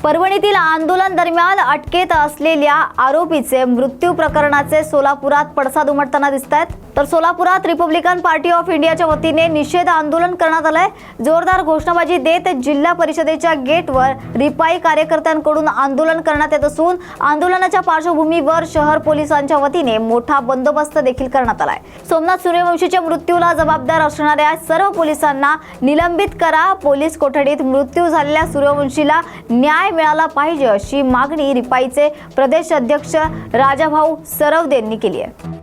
परभणीतील आंदोलन दरम्यान अटकेत असलेल्या आरोपीचे मृत्यू प्रकरणाचे सोलापुरात पडसाद उमटताना दिसतात। तर सोलापुरात रिपब्लिकन पार्टी ऑफ इंडियाच्या वतीने निषेध आंदोलन करण्यात आलंय। जोरदार घोषणाबाजी देत जिल्हा परिषदेच्या गेटवर रिपाई कार्यकर्त्यांकडून आंदोलन करण्यात येत असून आंदोलनाच्या पार्श्वभूमीवर शहर पोलिसांच्या वतीने मोठा बंदोबस्त देखील करण्यात आलाय। सोमनाथ सूर्यवंशीच्या मृत्यूला जबाबदार असणाऱ्या सर्व पोलिसांना निलंबित करा, पोलीस कोठडीत मृत्यू झालेल्या सूर्यवंशीला न्याय मिळाला पाहिजे अशी मागणी रिपाईचे प्रदेश अध्यक्ष राजाभाऊ सरवदे यांनी केली आहे।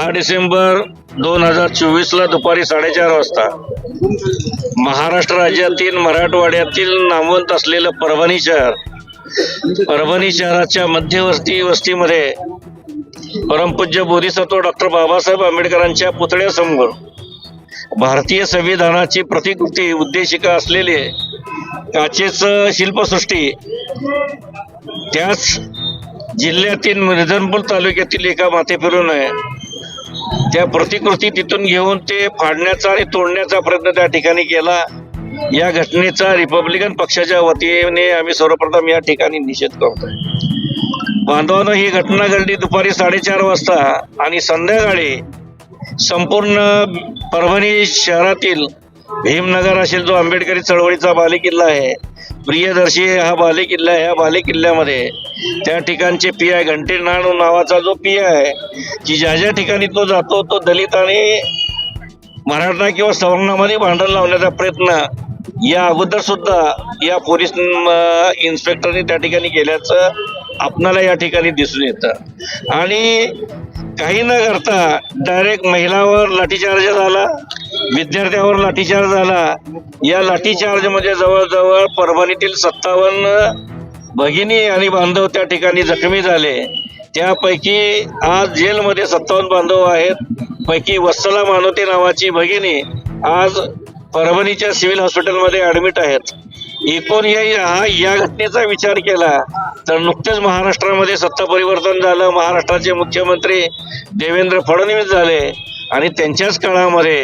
डिसेंबर 2024 ला दुपारी 4:30 वाजता महाराष्ट्र राज्यातील मराठवाड्यातील नामवंत असलेलं परभणी शहराच्या मध्यवर्ती वस्तीमध्ये परमपूज्य बोधिसत्व डॉक्टर बाबासाहेब आंबेडकरांच्या पुतळ्यासमोर भारतीय संविधानाची प्रतिकृती उद्देशिका असलेले काचेचं शिल्पसृष्टी, त्याच जिल्ह्यातील मिर्झनपूर तालुक्यातील एका माथे फिरून आहे त्या प्रतिकृती तिथून घेऊन ते फाडण्याचा आणि तोडण्याचा प्रयत्न त्या ठिकाणी केला। या घटनेचा रिपब्लिकन पक्षाच्या वतीने आम्ही सर्वप्रथम या ठिकाणी निषेध करतोय। बांधवांनो, ही घटना घडली दुपारी 4:30 वाजता आणि संध्याकाळी संपूर्ण परभणी शहरातील भीमनगर असेल जो आंबेडकरी चळवळीचा बालेकिल्ला आहे, प्रियदर्शी हा बालेकिल्ला आहे। या बालेकिल्ल्यामध्ये त्या ठिकाणचे पीआय घंटे नावाचा जो पीआय आहे की ज्या ठिकाणी तो जातो तो दलित आणि मराठा किंवा सवर्णामध्ये भांडण लावण्याचा प्रयत्न या अगोदर सुद्धा या पोलीस इन्स्पेक्टरने त्या ठिकाणी केल्याचं आपणाला या ठिकाणी दिसून येतं। आणि काही न करता डायरेक्ट महिलावर लाठीचार्ज झाला, विद्यार्थ्यावर लाठीचार्ज झाला। या लाठीचार्जमध्ये जवळजवळ परभणीतील 57 भगिनी आणि बांधव त्या ठिकाणी जखमी झाले। त्यापैकी आज जेलमध्ये 57 बांधव आहेत, पैकी वत्सला मानोते नावाची भगिनी आज परभणीच्या सिव्हिल हॉस्पिटलमध्ये ॲडमिट आहेत। एकूण या घटनेचा विचार केला तर नुकतेच महाराष्ट्रामध्ये सत्ता परिवर्तन झालं, महाराष्ट्राचे मुख्यमंत्री देवेंद्र फडणवीस झाले आणि त्यांच्याच काळामध्ये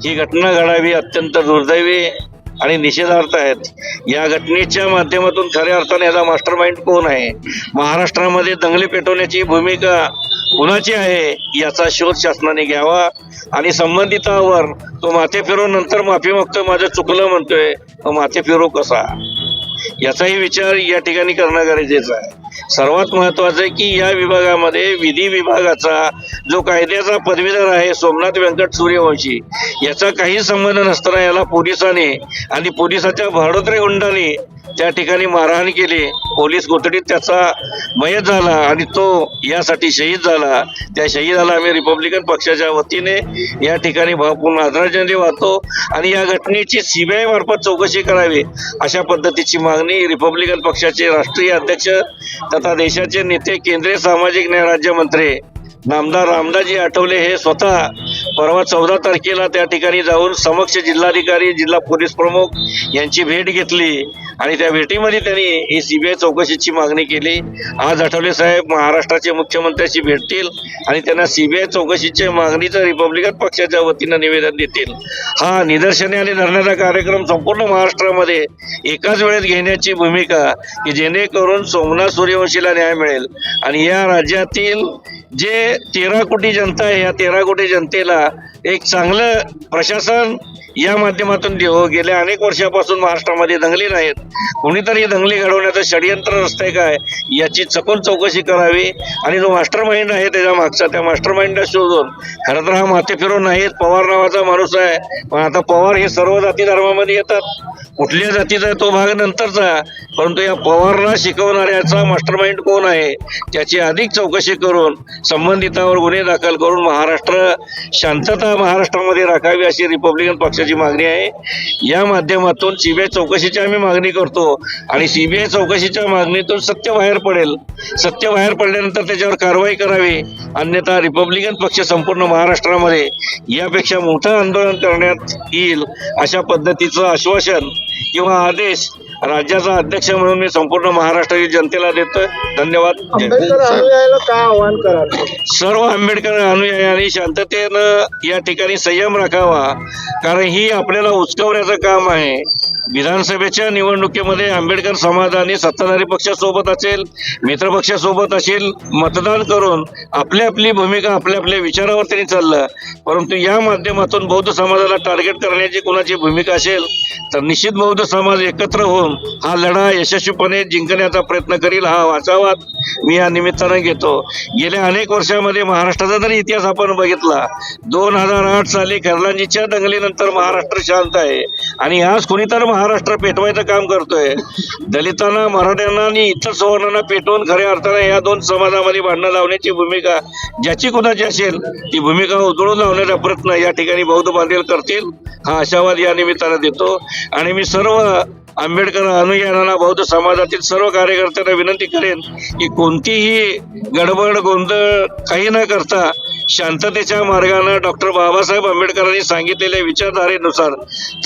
ही घटना घडावी अत्यंत दुर्दैवी आणि निषेधार्थ आहेत। या घटनेच्या माध्यमातून खऱ्या अर्थाने याचा मास्टरमाइंड कोण आहे, महाराष्ट्रामध्ये दंगली पेटवण्याची भूमिका कुणाची आहे याचा शोध शासनाने घ्यावा आणि संबंधितावर तो माथे फिरून नंतर माफी मागतोय, माझं चुकलं म्हणतोय, तो माथे फिरो कसा याचाही विचार या ठिकाणी करणं गरजेचं आहे। सर्वात महत्त्वाचं आहे की या विभागामध्ये विधी विभागाचा जो कायद्याचा पदवीधर आहे सोमनाथ व्यंकट सूर्यवंशी, याचा काही संबंध नसताना याला पोलिसांनी आणि पोलिसाच्या भाडोत्री गुंडांनी त्या ठिकाणी मारहाण केली। पोलीस कोठडीत त्याचा मयत झाला आणि तो यासाठी शहीद झाला। त्या शहीदाला आम्ही रिपब्लिकन पक्षाच्या वतीने या ठिकाणी भावपूर्ण आदरांजली वाहतो आणि या घटनेची सीबीआय मार्फत चौकशी करावी अशा पद्धतीची मागणी रिपब्लिकन पक्षाचे राष्ट्रीय अध्यक्ष तथा देशाचे नेते केंद्रीय सामाजिक न्याय राज्यमंत्री नामदार रामदासजी आठवले हे स्वतः परवा 14 तारखेला त्या ठिकाणी जाऊन समक्ष जिल्हाधिकारी, जिल्हा पोलीस प्रमुख यांची भेट घेतली आणि त्या भेटीमध्ये त्यांनी ही सीबीआय चौकशीची मागणी केली। आज आठवले साहेब महाराष्ट्राचे मुख्यमंत्र्यांशी भेटतील आणि त्यांना सीबीआय चौकशीच्या मागणीचं रिपब्लिकन पक्षाच्या वतीनं निवेदन देतील। हा निदर्शने आणि धरण्याचा कार्यक्रम संपूर्ण महाराष्ट्रामध्ये एकाच वेळेत घेण्याची भूमिका की जेणेकरून सोमनाथ सूर्यवंशीला न्याय मिळेल आणि या राज्यातील जे 13 कोटी जनता आहे या 13 कोटी जनतेला एक चांगलं प्रशासन या माध्यमातून देहो. गेल्या अनेक वर्षापासून महाराष्ट्रामध्ये दंगली नाहीत. कोणीतरी दंगली घडवण्याचं षडयंत्र असतंय काय याची सखोल चौकशी करावी आणि जो मास्टर माइंड आहे त्याच्या मागचा त्या मास्टर माइंडला शोधून, खरं तर हा माथे फिरून नाहीत, पवार नावाचा माणूस आहे. पण आता पवार हे सर्व जाती धर्मामध्ये येतात. कुठल्या जातीचा आहे तो भाग नंतरचा, परंतु या पवारला शिकवणाऱ्याचा मास्टर माइंड कोण आहे त्याची अधिक चौकशी करून संबंधितावर गुन्हे दाखल करून महाराष्ट्र शांतता महाराष्ट्रामध्ये राखावी अशी रिपब्लिकन पक्षाची मागणी आहे. या माध्यमातून सीबीआय चौकशीची आम्ही मागणी करतो आणि सीबीआय चौकशीच्या मागणीतून सत्य बाहेर पडेल. सत्य बाहेर पडल्यानंतर त्याच्यावर कारवाई करावी, अन्यथा रिपब्लिकन पक्ष संपूर्ण महाराष्ट्रामध्ये यापेक्षा मोठं आंदोलन करण्यात येईल अशा पद्धतीचं आश्वासन किंवा आदेश राज्याचा अध्यक्ष म्हणून मी संपूर्ण महाराष्ट्रातील जनतेला देतो. धन्यवाद. आंबेडकर अनुयायाला काय आवाहन कराल? सर्व आंबेडकर अनुयायांनी शांततेनं या ठिकाणी संयम राखावा, कारण ही आपल्याला उचकवण्याचं काम आहे. विधानसभेच्या निवडणुकीमध्ये आंबेडकर समाजाने सत्ताधारी पक्षासोबत असेल, मित्रपक्षासोबत असेल, मतदान करून आपली आपली भूमिका आपल्या आपल्या विचारावर त्यांनी चाललं. परंतु या माध्यमातून बौद्ध समाजाला टार्गेट करण्याची कोणाची भूमिका असेल तर निश्चित बौद्ध समाज एकत्र होऊन हा लढा यशस्वीपणे जिंकण्याचा प्रयत्न करील, हा आशावाद मी या निमित्तानं घेतो. गेल्या अनेक वर्षामध्ये महाराष्ट्राचा जरी इतिहास आपण बघितला, 2008 साली खरलांजीच्या दंगलीनंतर महाराष्ट्र शांत आहे आणि आज कोणीतरी महाराष्ट्र पेटवायचं काम करतोय. दलितांना, मराठ्यांना आणि इतर सवर्णांना पेटवून खऱ्या अर्थाने या दोन समाजामध्ये भांडणं लावण्याची भूमिका ज्याची कुणाची असेल ती भूमिका उधळून लावण्याचा प्रयत्न या ठिकाणी बौद्ध बांधील करतील, हा आशावाद या निमित्तानं देतो. आणि मी सर्व आंबेडकर अनुयायांना, बौद्ध समाजातील सर्व कार्यकर्त्यांना विनंती करेन की कोणतीही गडबड गोंधळ काही न करता शांततेच्या मार्गाने डॉक्टर बाबासाहेब आंबेडकरांनी सांगितलेल्या विचारधारेनुसार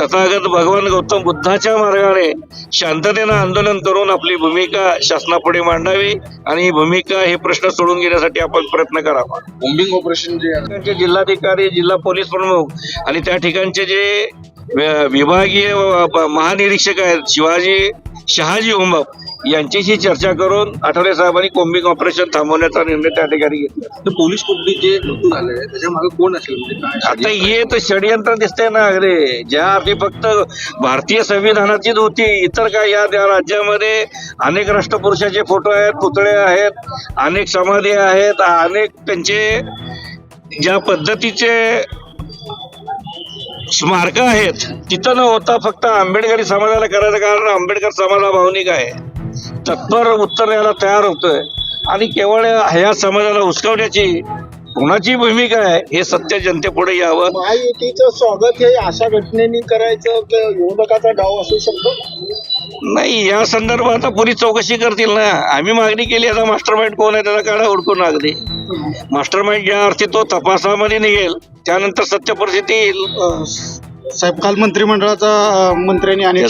तथागत भगवान गौतम बुद्धाच्या मार्गाने शांततेनं आंदोलन करून आपली भूमिका शासनापुढे मांडावी आणि ही भूमिका हे प्रश्न सोडून घेण्यासाठी आपण प्रयत्न करावा. बॉम्बिंग ऑपरेशन जे जिल्हाधिकारी, जिल्हा पोलीस प्रमुख आणि त्या ठिकाणचे जे विभागीय महानिरीक्षक आहेत शहाजी उमप यांच्याशी चर्चा करून आठवले साहेबांनी कोम्बिंग ऑपरेशन थांबवण्याचा निर्णय त्या ठिकाणी घेतला. तर पोलीस कोठडी जे मृत्यू झाले त्याच्या मागे कोण असेल म्हणजे काय? आता हे तर षडयंत्र दिसतंय ना अगदी, ज्या अर्थी फक्त भारतीय संविधानाचीच होती, इतर काय या राज्यामध्ये अनेक राष्ट्रपुरुषाचे फोटो आहेत, पुतळे आहेत, अनेक समाधी आहेत, अनेक त्यांचे ज्या पद्धतीचे स्मारक आहेत, तिथं न होता फक्त आंबेडकरी समाजाला करायचं, कारण आंबेडकर समाज हा भावनिक आहे, तत्पर उत्तर द्यायला तयार होतोय आणि केवळ ह्या समाजाला उचकवण्याची कोणाची भूमिका आहे हे सत्य जनतेपुढे यावं. महायुतीचं स्वागत हे अशा घटनेने करायचं की विरोधकाचा डाव असू शकतो? नाही, या संदर्भात पोलीस चौकशी करतील ना. आम्ही मागणी केली आता मास्टर माइंड कोण आहे त्याचा काढा हुडकून. अगदी मास्टर माइंड ज्या अर्थी तो तपासामध्ये निघेल त्यानंतर सत्य परिस्थिती येईल. साहेब, काल मंत्रिमंडळाचा मंत्र्यांनी अनेक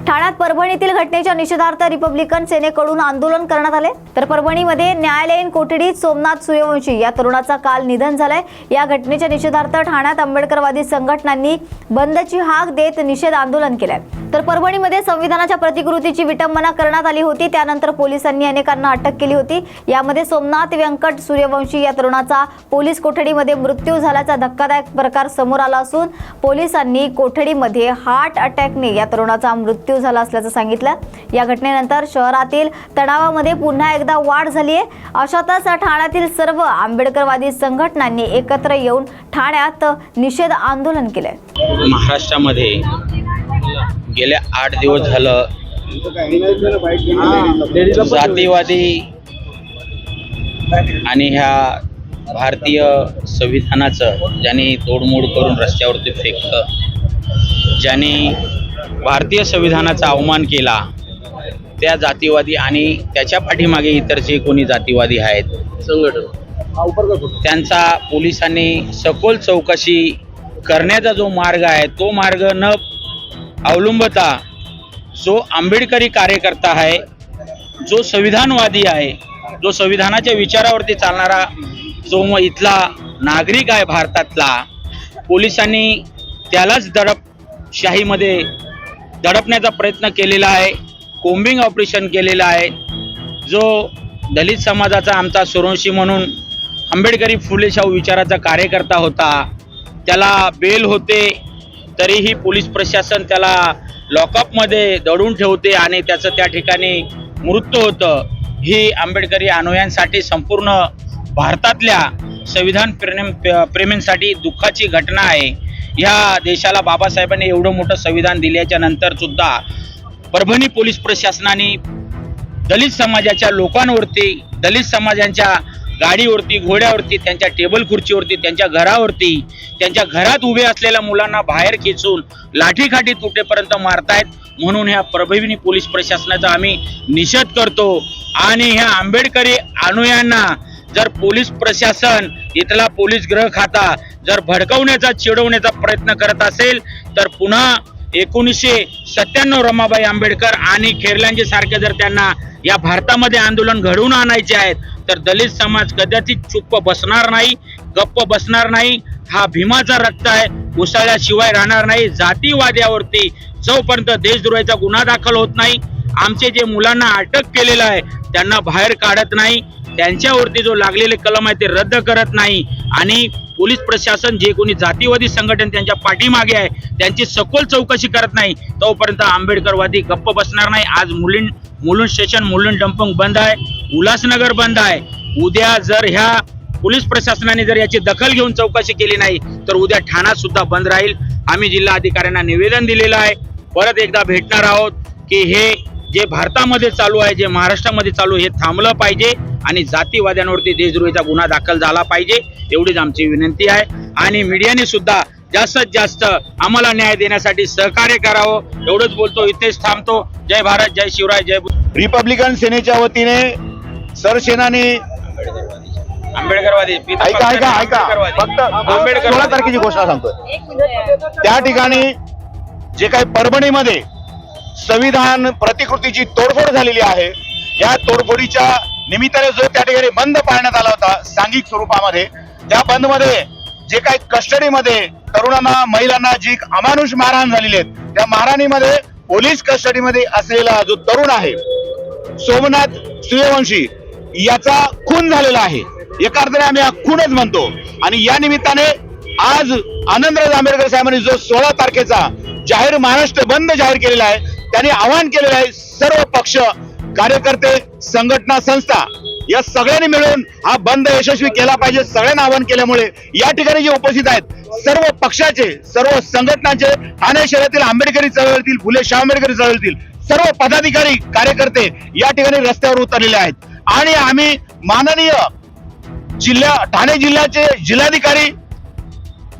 ठाण्यात परभणीतील घटनेच्या निषेधार्थ रिपब्लिकन सेनेकडून आंदोलन करण्यात आले. तर परभणीमध्ये न्यायालयीन कोठडीत सोमनाथ सूर्यवंशी या तरुणाचा काल निधन झालंय. या घटनेच्या निषेधार्थ ठाण्यात आंबेडकरवादी संघटनांनी बंदची हाक देत निषेध आंदोलन केलंय. तर परभणीमध्ये संविधानाच्या प्रतिकृतीची विटंबना करण्यात आली होती. त्यानंतर पोलिसांनी अनेकांना अटक केली होती. यामध्ये सोमनाथ व्यंकट सूर्यवंशी या तरुणाचा पोलीस कोठडीमध्ये मृत्यू झाल्याचा धक्कादायक प्रकार समोर आला असून पोलिसांनी कोठडीमध्ये हार्ट अटॅकने या तरुणाचा मृत्यू झाला असल्याचं सांगितलं. या घटनेनंतर शहरातील तणावामध्ये पुन्हा एकदा वाढ झाली आहे. अशातच ठाण्यातील सर्व आंबेडकरवादी संघटनांनी एकत्र येऊन ठाण्यात निषेध आंदोलन केलंय. महाराष्ट्रामध्ये गेल्या 8 दिवस झालं जातीवादी आणि ह्या भारतीय संविधानाचं ज्यांनी तोडमोड करून रस्त्यावरती फेकलं, ज्यांनी भारतीय संविधानाचा अवमान केला, त्या जातीवादी आणि त्याच्या पाठीमागे इतर जे कोणी जातीवादी आहेत संघटन, त्यांचा पोलिसांनी सखोल चौकशी करण्याचा जो मार्ग आहे तो मार्ग न अवलंबता जो आंबेडकरी कार्यकर्ता आहे, जो संविधानवादी आहे, जो संविधानाच्या विचारावरती चालणारा जो इथला नागरिक आहे भारतातला, पोलिसांनी त्यालाच दडपशाहीमध्ये दडपण्याचा प्रयत्न केलेला आहे. कोम्बिंग ऑपरेशन केलेलं आहे. जो दलित समाजाचा आमचा सूर्यवंशी म्हणून आंबेडकरी फुले शाहू विचाराचा कार्यकर्ता होता, त्याला बेल होते तरीही पोलीस प्रशासन त्याला लॉकअपमध्ये दडून ठेवते आणि त्याचं त्या ठिकाणी मृत्यू होतं. ही आंबेडकरी अनुयायांसाठी संपूर्ण भारतातल्या संविधान प्रेमींसाठी दुःखाची घटना आहे. ह्या देशाला बाबासाहेबांनी एवढं मोठं संविधान दिल्याच्या नंतर सुद्धा परभणी पोलीस प्रशासनाने दलित समाजाच्या लोकांवरती, दलित समाजांच्या गाडीवरती, घोड्यावरती, त्यांच्या टेबल खुर्चीवरती, त्यांच्या घरावरती, त्यांच्या घरात उभे असलेल्या मुलांना बाहेर खेचून लाठीकाठी तुटेपर्यंत मारतायत. म्हणून ह्या परभणी पोलीस प्रशासनाचा आम्ही निषेध करतो. आणि ह्या आंबेडकरी अनुयायांना जर पोलीस प्रशासन, इथला पोलीस गृह खाता जर भडकवण्याचा, चिडवण्याचा प्रयत्न करत असेल तर पुन्हा 1997 रमाबाई आंबेडकर आणि खेरलांचे सारखे जर त्यांना या भारतामध्ये आंदोलन घडवून आणायचे आहेत तर दलित समाज कदाचित चुप्प बसणार नाही, गप्प बसणार नाही. हा भीमाचा रक्त आहे, उसळल्याशिवाय राहणार नाही. जातीवाद्यावरती जोपर्यंत देशद्रोहाचा गुन्हा दाखल होत नाही, आमचे जे मुलांना अटक केलेलं आहे त्यांना बाहेर काढत नाही, त्यांच्यावरती जो लागलेले कलम आहे ते रद्द करत नाही आणि पोलीस प्रशासन जे कोणी जातीवादी संघटन त्यांच्या पाठीमागे आहे त्यांची सखोल चौकशी करत नाही तोपर्यंत आंबेडकरवादी गप्प बसणार नाही. आज मुलुंड स्टेशन, मुलुंड डंपिंग बंद आहे, उल्हासनगर बंद आहे. उद्या जर ह्या पोलीस प्रशासनाने जर याची दखल घेऊन चौकशी केली नाही तर उद्या ठाणा सुद्धा बंद राहील. आम्ही जिल्हा अधिकाऱ्यांना निवेदन दिलेलं आहे, परत एकदा भेटणार आहोत की हे जे भारतामध्ये चालू आहे, जे महाराष्ट्रामध्ये चालू आहे, हे थांबलं पाहिजे आणि जातीवाद्यांवरती देशद्रोहीचा गुन्हा दाखल झाला पाहिजे, एवढीच आमची विनंती आहे. आणि मीडियाने सुद्धा जास्तीत जास्त आम्हाला न्याय देण्यासाठी सहकार्य करावं, एवढंच बोलतो. इथेच थांबतो. जय भारत, जय शिवराय, जय रिपब्लिकन सेनेच्या वतीने सरसेनानी आंबेडकरवादी ऐका फक्त 16 तारखेची घोषणा सांगतोय. त्या ठिकाणी जे काही परभणीमध्ये संविधान प्रतिकृतीची तोडफोड झालेली आहे, या तोडफोडीच्या निमित्ताने जो त्या ठिकाणी बंद पाळण्यात आला होता सांघिक स्वरूपामध्ये, त्या बंद मध्ये जे काही कस्टडीमध्ये तरुणांना, महिलांना जी अमानुष मारहाण झालेली आहे, त्या मारहाणीमध्ये पोलीस कस्टडीमध्ये असलेला जो तरुण आहे सोमनाथ सूर्यवंशी याचा खून झालेला आहे. एका अर्थाने आम्ही हा खूनच म्हणतो. आणि या निमित्ताने आज आनंदराज आंबेडकर साहेबांनी जो 16 तारखेचा जाहीर महाराष्ट्र बंद जाहीर केलेला आहे, त्यांनी आवाहन केलेलं आहे सर्व पक्ष, कार्यकर्ते, संघटना, संस्था या सगळ्यांनी मिळून हा बंद यशस्वी केला पाहिजे. सगळ्यांना आवाहन केल्यामुळे या ठिकाणी जे उपस्थित आहेत सर्व पक्षाचे, सर्व संघटनांचे, ठाणे शहरातील आंबेडकरी चळवळीतील, फुले शाहू आंबेडकरी चळवळीतील सर्व पदाधिकारी, कार्यकर्ते या ठिकाणी रस्त्यावर उतरलेले आहेत. आणि आम्ही माननीय ठाणे जिल्ह्याचे जिल्हाधिकारी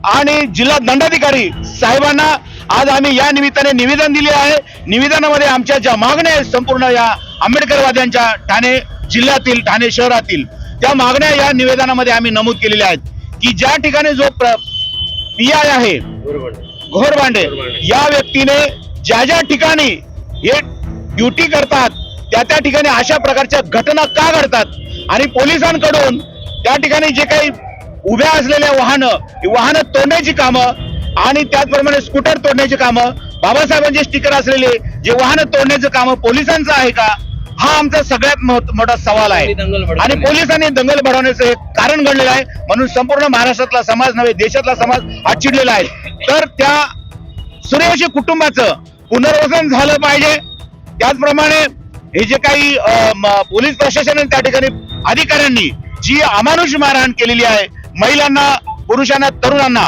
आणि जिल्हा दंडाधिकारी साहेबांना आज आम्ही या निमित्ताने निवेदन दिले आहे. निवेदनामध्ये आमच्या ज्या मागण्या आहेत संपूर्ण या आंबेडकरवाद्यांच्या ठाणे जिल्ह्यातील, ठाणे शहरातील, त्या मागण्या या निवेदनामध्ये आम्ही नमूद केलेल्या आहेत की ज्या ठिकाणी जो PI आहे घोरबांडे या व्यक्तीने ज्या ठिकाणी हे ड्युटी करतात त्या ठिकाणी अशा प्रकारच्या घटना का घडतात आणि पोलिसांकडून त्या ठिकाणी जे काही उभ्या असलेल्या वाहनं तोडण्याची कामं आणि त्याचप्रमाणे स्कूटर तोडण्याची कामं, बाबासाहेबांचे स्टिकर असलेले जे वाहनं तोडण्याचं कामं पोलिसांचं आहे का? हा आमचा सगळ्यात मोठा सवाल आहे. आणि पोलिसांनी दंगल भडवण्याचं हे कारण घडलेलं आहे. म्हणून संपूर्ण महाराष्ट्रातला समाज नव्हे, देशातला समाज आज चिडलेला आहे. तर त्या सूर्यवंशी कुटुंबाचं पुनर्वसन झालं पाहिजे. त्याचप्रमाणे हे जे काही पोलीस प्रशासनाने त्या ठिकाणी अधिकाऱ्यांनी जी अमानुष मारहाण केलेली आहे महिलांना, पुरुषांना, तरुणांना,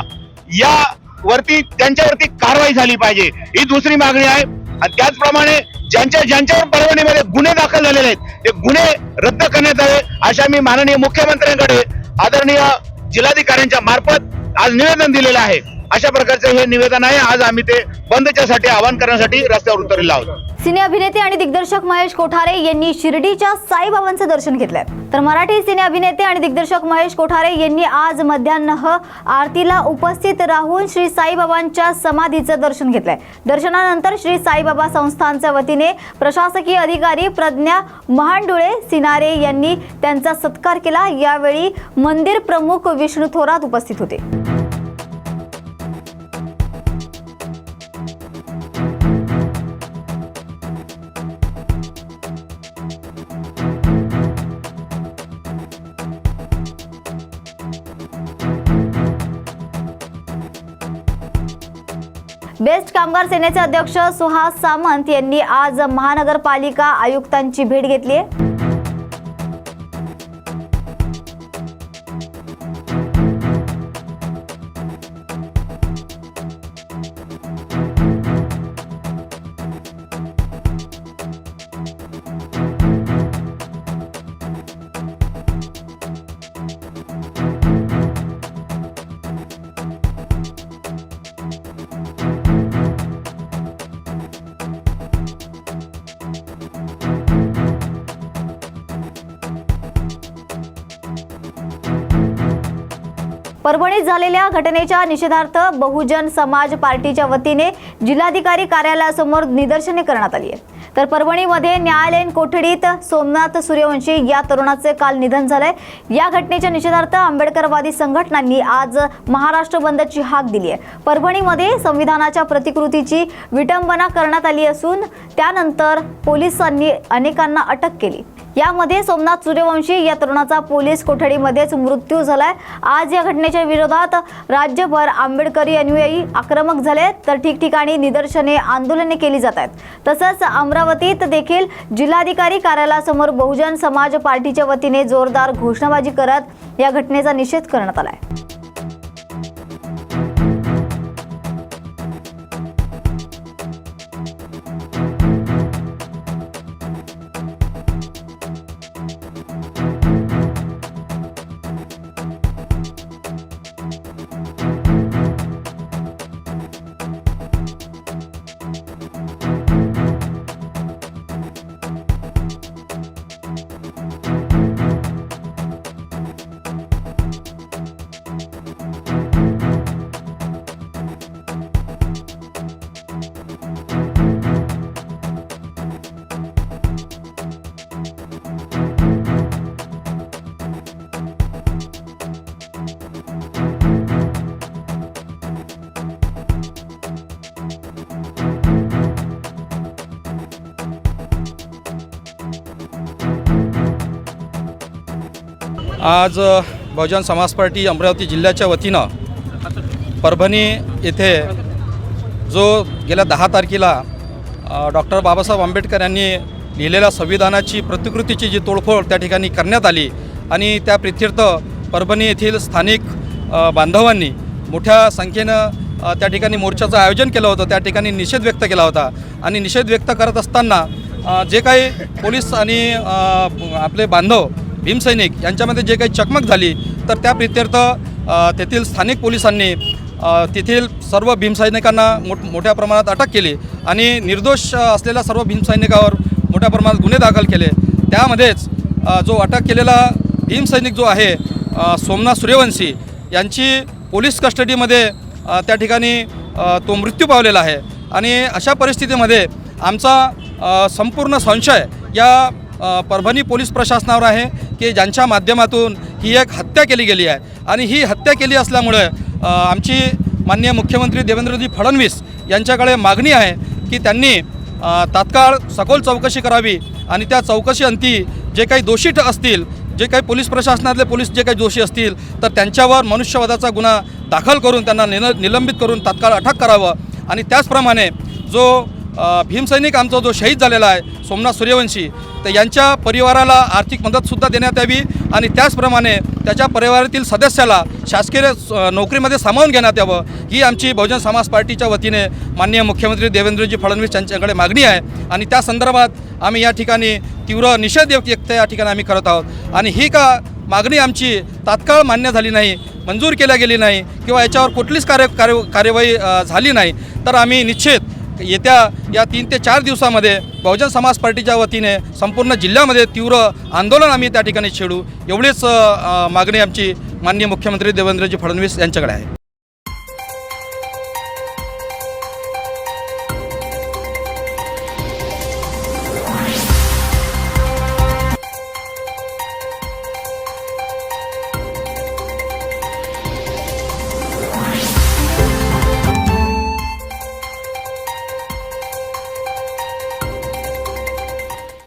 यावरती त्यांच्यावरती कारवाई झाली पाहिजे, ही दुसरी मागणी आहे. आणि त्याचप्रमाणे ज्यांच्यावर परभणीमध्ये गुन्हे दाखल झालेले आहेत ते गुन्हे रद्द करण्यात यावे अशा मी माननीय मुख्यमंत्र्यांकडे आदरणीय जिल्हाधिकाऱ्यांच्या मार्फत आज निवेदन दिलेलं आहे. अशा प्रकारचे हे निवेदन आहे. आज आम्ही ते बंदच्यासाठी आवाहन करण्यासाठी रस्त्यावर उतरलेलो आहोत. सिने अभिनेते आणि दिग्दर्शक महेश कोठारे यांनी शिर्डीच्या साईबाबांचं दर्शन घेतलंय. तर मराठी सिने अभिनेते आणि दिग्दर्शक महेश कोठारे यांनी आज मध्यान्ह आरतीला उपस्थित राहून श्री साईबाबांच्या समाधीचं दर्शन घेतलंय. दर्शनानंतर श्री साईबाबा संस्थानच्या वतीने प्रशासकीय अधिकारी प्रज्ञा महांडुळे सिनारे यांनी त्यांचा सत्कार केला. यावेळी मंदिर प्रमुख विष्णू थोरात उपस्थित होते. बेस्ट कामगार सेनेचे अध्यक्ष सुहास सामंत यांनी आज महानगरपालिका आयुक्तांची भेट घेतली आहे। परभणीत झालेल्या घटनेच्या निषेधार्थ बहुजन समाज पार्टीच्या वतीने जिल्हाधिकारी कार्यालयासमोर निदर्शने करण्यात आली आहे। तर परभणीमध्ये न्यायालयीन कोठडीत सोमनाथ सूर्यवंशी या तरुणाचे काल निधन झालंय। या घटनेच्या निषेधार्थ आंबेडकरवादी संघटनांनी आज महाराष्ट्र बंदची हाक दिली आहे। परभणीमध्ये संविधानाच्या प्रतिकृतीची विटंबना करण्यात आली असून त्यानंतर पोलिसांनी अनेकांना अटक केली। यामध्ये सोमनाथ सूर्यवंशी या तरुणाचा पोलीस कोठडीमध्येच मृत्यू झालाय। आज या घटनेच्या विरोधात राज्यभर आंबेडकरी अनुयायी आक्रमक झाले, तर ठिकठिकाणी निदर्शने आंदोलने केली जात आहेत। तसंच अमरावतीत देखील जिल्हाधिकारी कार्यालयासमोर बहुजन समाज पार्टीच्या वतीने जोरदार घोषणाबाजी करत या घटनेचा निषेध करण्यात आलाय। आज बहुजन समाज पार्टी अमरावती जिल्ह्याच्या वतीनं परभणी येथे जो गेल्या 10 तारखेला डॉक्टर बाबासाहेब आंबेडकर यांनी लिहिलेल्या संविधानाची प्रतिकृतीची जी तोडफोड त्या ठिकाणी करण्यात आली आणि त्या प्रित्यर्थ परभणी येथील स्थानिक बांधवांनी मोठ्या संख्येनं त्या ठिकाणी मोर्चाचं आयोजन केलं होतं। त्या ठिकाणी निषेध व्यक्त केला होता आणि निषेध व्यक्त करत असताना जे काही पोलीस आणि आपले बांधव भीमसैनिक यांच्यामध्ये जे काही चकमक झाली, तर त्या प्रित्यर्थ तेथील स्थानिक पोलिसांनी तेथील सर्व भीमसैनिकांना मोठ्या प्रमाणात अटक केली आणि निर्दोष असलेल्या सर्व भीमसैनिकावर मोठ्या प्रमाणात गुन्हे दाखल केले। त्यामध्येच जो अटक केलेला भीमसैनिक जो आहे सोमनाथ सूर्यवंशी यांची पोलीस कस्टडीमध्ये त्या ठिकाणी तो मृत्यू पावलेला आहे आणि अशा परिस्थितीमध्ये आमचा संपूर्ण संशय या परभणी पोलीस प्रशासनावर आहे की ज्यांच्या माध्यमातून ही एक हत्या केली गेली आहे आणि ही हत्या केली असल्यामुळे आमची माननीय मुख्यमंत्री देवेंद्रजी फडणवीस यांच्याकडे मागणी आहे की त्यांनी तात्काळ सखोल चौकशी करावी आणि त्या चौकशीअंती जे काही दोषी असतील, जे काही पोलीस प्रशासनातले पोलीस जे काही दोषी असतील, तर त्यांच्यावर मनुष्यवधाचा गुन्हा दाखल करून त्यांना निलंबित करून तात्काळ अटक करावं आणि त्याचप्रमाणे जो भीमसैनिक आमचा जो शहीद झालेला आहे सोमनाथ सूर्यवंशी, तर यांच्या परिवाराला आर्थिक मदतसुद्धा देण्यात यावी आणि त्याचप्रमाणे त्याच्या परिवारातील सदस्याला शासकीय नोकरीमध्ये सामावून घेण्यात यावं, ही आमची बहुजन समाज पार्टीच्या वतीने माननीय मुख्यमंत्री देवेंद्रजी फडणवीस यांच्याकडे मागणी आहे आणि त्या संदर्भात आम्ही या ठिकाणी तीव्र निषेध व्यक्त या ठिकाणी आम्ही करत आहोत आणि ही का मागणी आमची तात्काळ मान्य झाली नाही, मंजूर केल्या गेली नाही किंवा याच्यावर कुठलीच कार्यवाही झाली नाही, तर आम्ही निश्चित येत्या या 3 ते 4 दिवसामध्ये बहुजन समाज पार्टीच्या वतीने संपूर्ण जिल्ह्यामध्ये तीव्र आंदोलन आम्ही त्या ठिकाणी छेडू, एवढीच मागणी आमची माननीय मुख्यमंत्री देवेंद्रजी फडणवीस यांच्याकडे आहे।